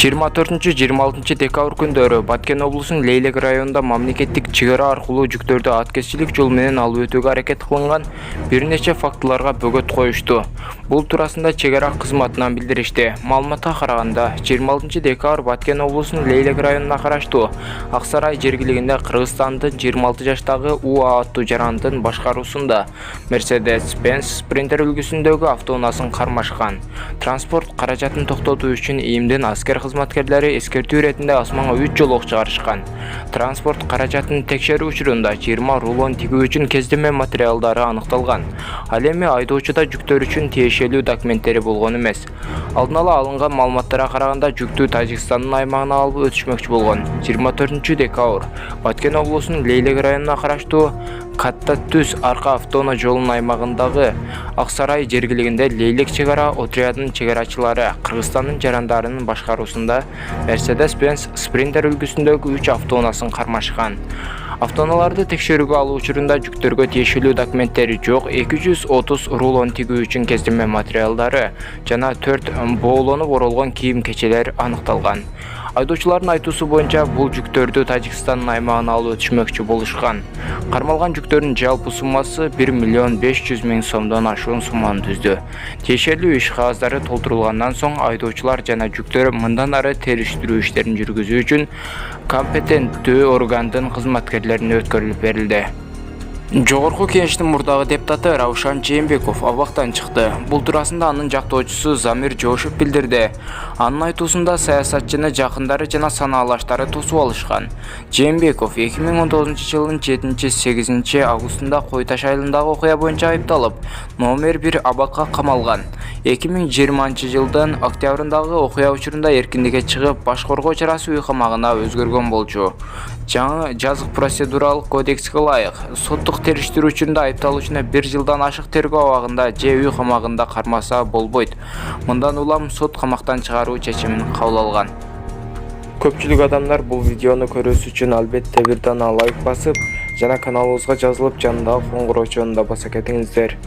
24-26 декабрь күндөрү Баткен облусунун Лейлек районунда мамлекеттик чек ара аркылуу жүктөрдү аткезчилик жол менен алып өтүүгө аракет кылынган бир нече фактыларга бөгөт коюшту. Бул туурасында чек ара кызматынан билдиришти. Маалыматка караганда, 26 декабрь Баткен облусунун Лейлек районуна караштуу Аксарай жергилигинде Кыргызстандын 26 жаштагы УА аттуу жарандын башкаруусунда Mercedes-Benz Sprinter үлгүсүндөгү автоунаасын кармашкан. Транспорт каражатын токтотуу үчүн ИИМдин аскер кызматкерлери эскертүү иретинде асманга 3 жолок чыгарышкан. Транспорт каражатын текшерүү учурунда 20 рулон тигүү үчүн кездеме материалдары аныкталган. Ал эми айдоочуда жүктөр үчүн тиешелүү документтери болгон эмес. Алдын ала алынган маалыматтарга караганда жүктү Тажикстандын аймагына алып өтүшмөкчү болгон. 24 декабрь Баткен облусунун Лейлек районуна караштуу Катта Түз арка автоунаа жолунун аймагындагы Аксарай жергилигинде Лейлек чек ара отрядынын чек арачылары Кыргызстандын жарандарынын башкаруусунда Mercedes-Benz Sprinter үлгүсүндөгү 3 автоунаасын кармашкан. Автоунааларды текшерүүгө алуу учурунда жүктөргө тиешелүү документтери жок 230 рулон тигүү үчүн кездеме материалдары жана 4 боолонуп оролгон кийим-кечелер аныкталган. Айдоочулардын айтуусу боюнча бул жүктөрдү Тажикстандын аймагына алып өтүшмөкчү болушкан. Кармалган жүктөрдүн жалпы суммасы 1.500.000 сомдон ашуун сумманы түздү. Тиешелүү иш кагаздары толтурулгандан соң айдоочулар жана жүктөр мындан ары териштирүү иштерин жүргүзүү үчүн компетенттүү органдын кызматкерлерине өткөрүлүп берилди. Жогорку Кеңештин мурдагы депутаты Раушан Жээнбеков абактан чыкты. Бул туурасында анын жактоочусу Замир Жошев билдирди. Анын айтуусунда саясатчыны жакындары жана санаалаштары тосуп алышкан. Жээнбеков 2019 жылдын 7-8 августунда Кой Таш айылындагы окуя боюнча айыпталып, номер 1 абакка камалган. 2020 жылдын октябрындагы окуя учурунда эркиндикке чыгып, баш коргоо чарасы үй камагына өзгөргөн болчу. Жаңы жазык процедуралык кодекске ылайык соттук териштирүү учурунда айыпталуучуна 1 жылдан ашык тергөө абагында же үй камагында кармаса болбойт. Мындан улам сот камактан чыгаруу чечимин кабыл алган. Көпчүлүк адамдар бул видеону көрүүсү үчүн албетте бир дана лайк басып, жана каналыбызга жазылып, жанындагы коңгуроочуну да баса кетиңиздер.